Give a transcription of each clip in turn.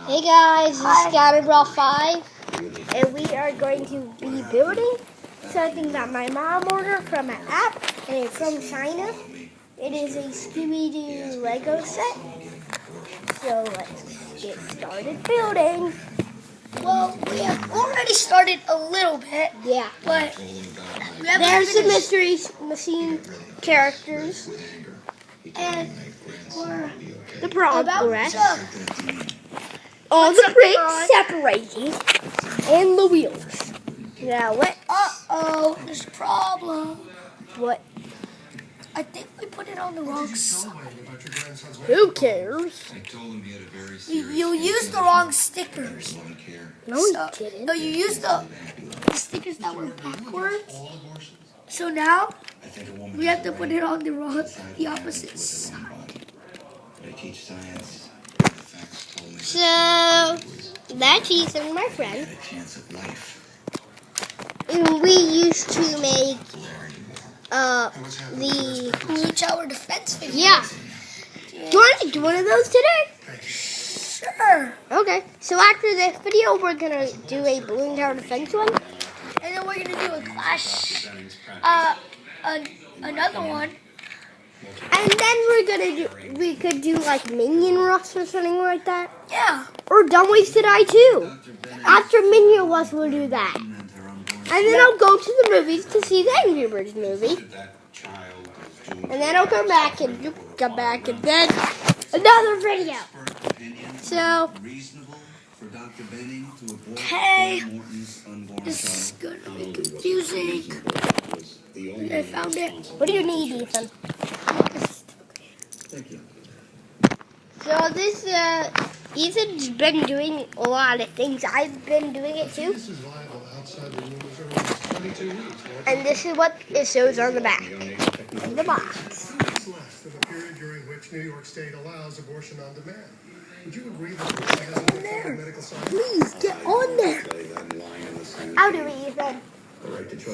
Hey guys, this is Scatterbrawl 5, and we are going to be building something that my mom ordered from an app, and it's from China. It is a Scooby-Doo Lego set. So let's get started building. Well, we have already started a little bit. Yeah. But there's the mystery machine characters. And we're the progress. All What's the bricks separating and the wheels. Now what? Uh-oh, there's a problem. What? I think we put it on the wrong side. Who cares? You used the wrong stickers. No, you didn't. No, you used the stickers that were backwards. So now we have to put it on the opposite side. So that's Ethan, my friend. And we used to make the Blue Tower defense video. yeah. Do you want to do one of those today? Sure. Okay. So after this video, we're gonna do a balloon tower defense one, And then we're gonna do a clash, another one. and then we could do like Minion Rush or something like that, Yeah. or Dumb Wasted Eye too. After Minion Rush, we'll do that, and then I'll go to the movies to see the Angry Birds movie, and then I'll come back and then another video. So. Hey, this is gonna be confusing. I found it. What do you need, Ethan? So this, Ethan's been doing a lot of things. I've been doing it too. And this is what it shows on the back of the box. During which New York State allows abortion on demand. Would you agree that medical science? Please get on there. How do we, Ethan?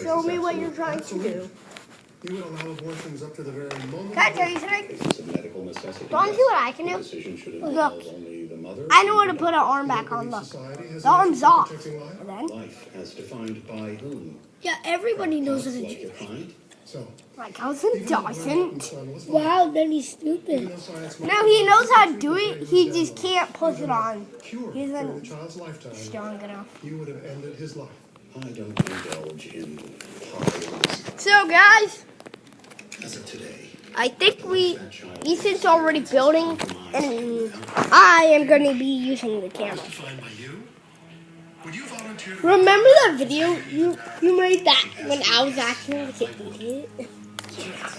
Show me what you're trying to do. You would allow abortions up to the very moment. Can I tell you something? Don't see what I can do? Look, I know how to put an arm back on. Look, the arm's off. And then Life as defined by whom? Yeah, everybody knows how to do that. So, my cousin doesn't. Wow, then he's stupid. No, he knows how to do it. He just can't push it on. He during isn't the child's lifetime, strong enough. you would have ended his life. I don't indulge in piles So, guys, as of today. I think Ethan's already building, and I am going to be using the camera. Defined by you? Would you volunteer to Remember that video you made that when I was acting with the idiot?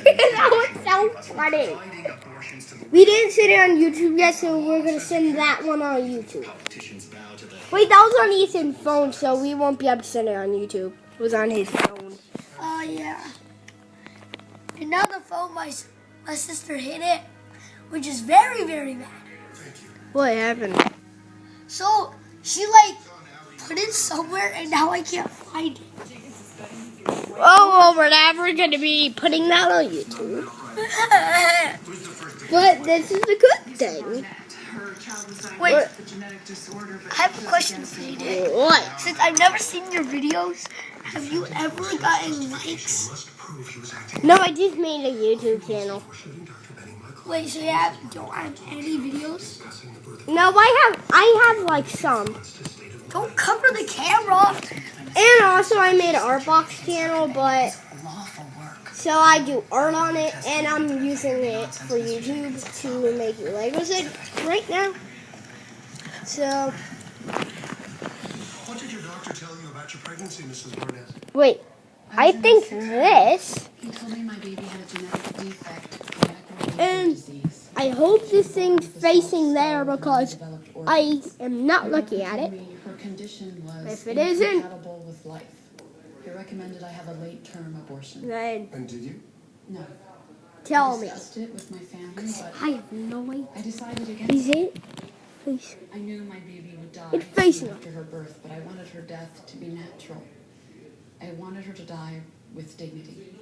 That was so funny. finding abortions to the We didn't send it on YouTube yet, so we're going to send that one on YouTube. politicians bow to the Wait, that was on Ethan's phone, so we won't be able to send it on YouTube. It was on his phone. Oh, yeah. And now the phone, my sister hit it, which is very, very bad. What happened? So she like put it somewhere, and now I can't find it. Oh, well, we're never going to be putting that on YouTube. But this is the good thing. Wait, I have a question for you, Dick. What? Since I've never seen your videos, have you ever gotten likes? No, I just made a YouTube channel. Wait, so you don't have any videos? No, I have like some. Don't cover the camera. And also I made an art box channel, but so I do art on it, and I'm using it for YouTube to make Legos right now. So, What did your doctor tell you about your pregnancy, Mrs. Burnett? wait, I think this, He told me my baby had a genetic defect and I hope this thing's facing there because I am not looking at it. Her condition was If it isn't- incompatible with life. He recommended I have a late-term abortion. Then And did you? No. tell I me. discussed it with my family, but I have no idea. I decided against Is it. it? Please. I knew my baby would die It's facing soon after her birth, but I wanted her death to be natural. I wanted her to die with dignity.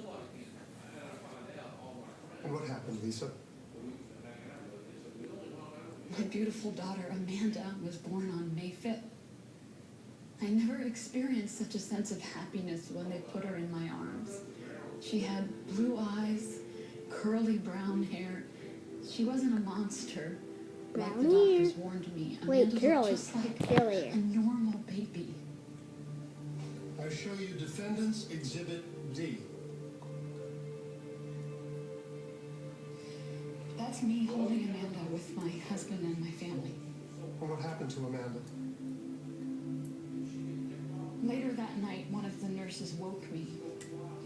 And what happened, Lisa? My beautiful daughter, Amanda, was born on May 5th. I never experienced such a sense of happiness when they put her in my arms. She had blue eyes, curly brown hair. She wasn't a monster. Like the doctors warned me. Amanda looked just like a normal baby. I show you Defendant's Exhibit D. That's me holding Amanda with my husband and my family. Well, what happened to Amanda? Later that night, one of the nurses woke me.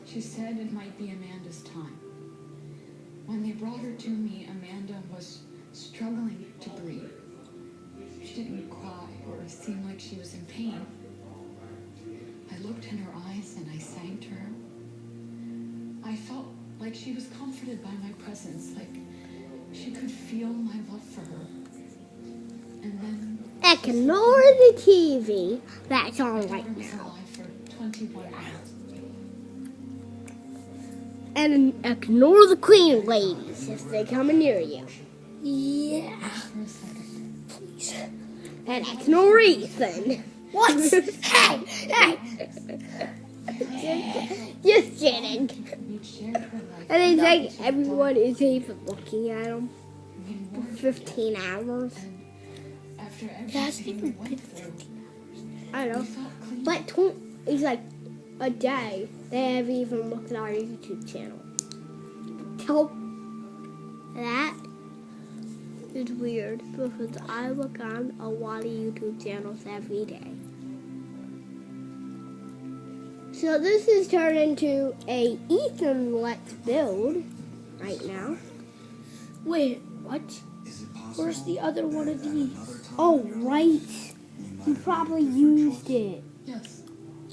She said it might be Amanda's time. When they brought her to me, Amanda was struggling to breathe. She didn't cry or seem like she was in pain. I looked in her eyes and I thanked her. I felt like she was comforted by my presence, like she could feel my love for her. And then Ignore the TV that's on right was now. alive for 21 months. And ignore the Queen ladies if they come near you. Yeah. For a second, Please. And ignore Ethan. What? Hey! Hey! Just kidding. we shared her life. And I think everyone is even looking at him We for mourned 15 hours. and after That's everything even we went through, I don't we know. felt clean. But it's like a day they haven't even looked at our YouTube channel. Tell that is weird because I look on a lot of YouTube channels every day. So this is turned into a Ethan Let's Build right now. Wait, what? Where's the other one of these? Oh, right. You probably used it. Yes.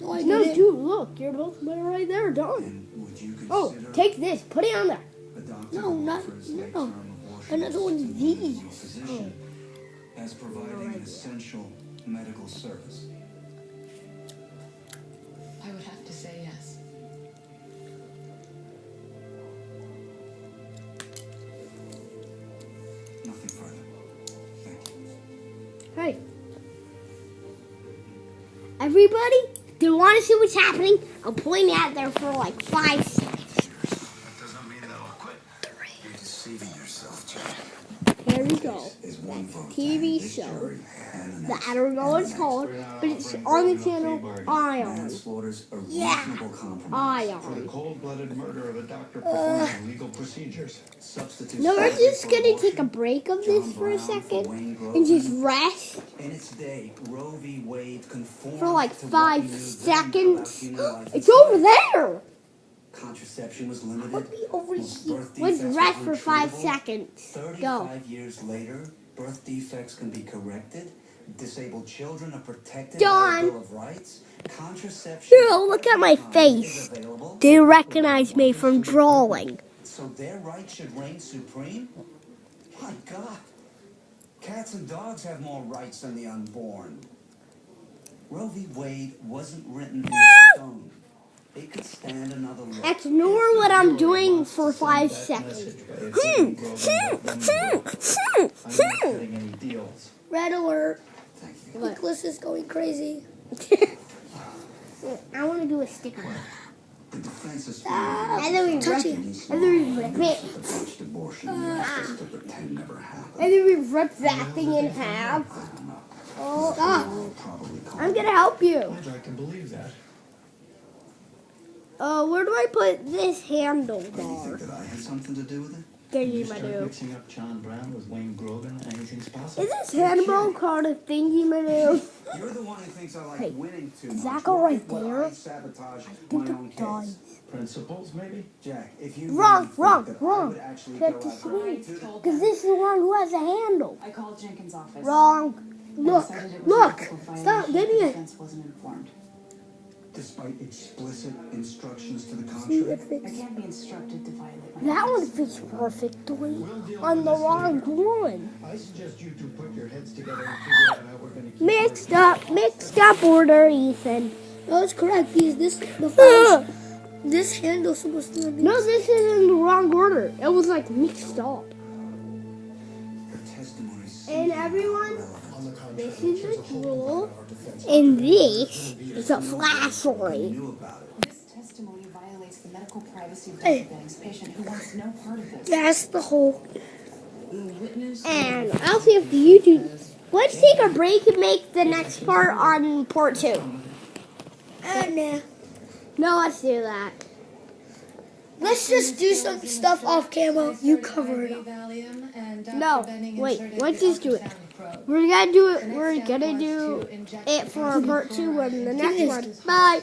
No, I No, didn't. dude, look. You're both right there. Done. Oh, take this. Put it on there. No, not no. Another one of these. As providing an essential medical service. I would have to say yes. Nothing further. Thank you. Hey. Everybody, do you want to see what's happening? I'll point out there for like 5 seconds. That doesn't mean that I'll quit. You're deceiving yourself, Jack. Here we go. Is one vote TV this show jury and the that next. I don't know what it's called, but it's on the channel Ion. Manslaughter's a Yeah. reasonable compromise. For the Ion. cold-blooded murder of a doctor performing legal procedures. Substitute No, we're surgery just for gonna abortion. take a break of John this for a Brown for second Wayne and just Grogan. rest In its day, Roe v. Wade conformed for like to what 5 we knew then seconds. about human life It's and over life. there. Contraception was limited. Would be over Most here. birth Let's defects rest were for 5 treatable. seconds. Go. 35 years later, birth defects can be corrected. Disabled children are protected Done. by a Bill of Rights. Contraception Here, look at my is face. available. Do you recognize me from drawing? So their rights should reign supreme? My God. Cats and dogs have more rights than the unborn. Roe v. Wade wasn't written in stone. It could stand another look. Ignore what I'm doing for 5 That seconds. message by attributing Grogan to women. I'm not cutting any deals. Red alert. Thank you. Nicholas is going crazy. I want to do a sticker. The defense is And then we rip it. And then we rip it. botched abortion just to pretend never happened. And then we rip that thing in half. I don't know. Oh, stop. Probably I'm gonna help you. I can believe that. Where do I put this Do you handlebar? think that I had something to do with it? There You you start do. mixing up John Brown with Wayne Grogan, anything's possible. Is this handball called a thingy manoo? You're the one who thinks I like Hey, winning too does much. that go Why right would there? I sabotage I my think own it does. case? Principles, maybe? Jack, if you Wrong, really think wrong, that I wrong. would actually That's go the out sweet. to the Because this is the one who has a handle. I called Jenkins' office. Wrong. Look, They decided it was look. an ethical Stop violation if getting the it. defense wasn't informed. despite explicit instructions to the See contrary. if I it's, can't be instructed to violate my that one rights. fits perfectly We'll deal on with the this wrong later. one. I suggest you two put your heads together and figure out how we're going to keep Mixed up order, Ethan. No, it's correct because this the Ugh. files, this handle's supposed to be. No, this is in the wrong order. It was like mixed up. Her testimony seems And everyone, On the contrary, this is there's a a whole tool, component of our defense and this is a flashlight. Knew about it. This testimony violates the medical privacy of Dr. Benning's patient who wants no part of this. That's the whole. The witness And I'll see if the YouTube. Let's take a break and make the next part on part 2. Nah. No, let's do that. Let's just do some stuff off camera. You cover it up. No, wait. Let's just do it. We're gonna do it. We're gonna do it for part 2 on the next one. Bye.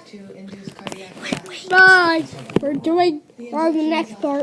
Bye. We're on the next part.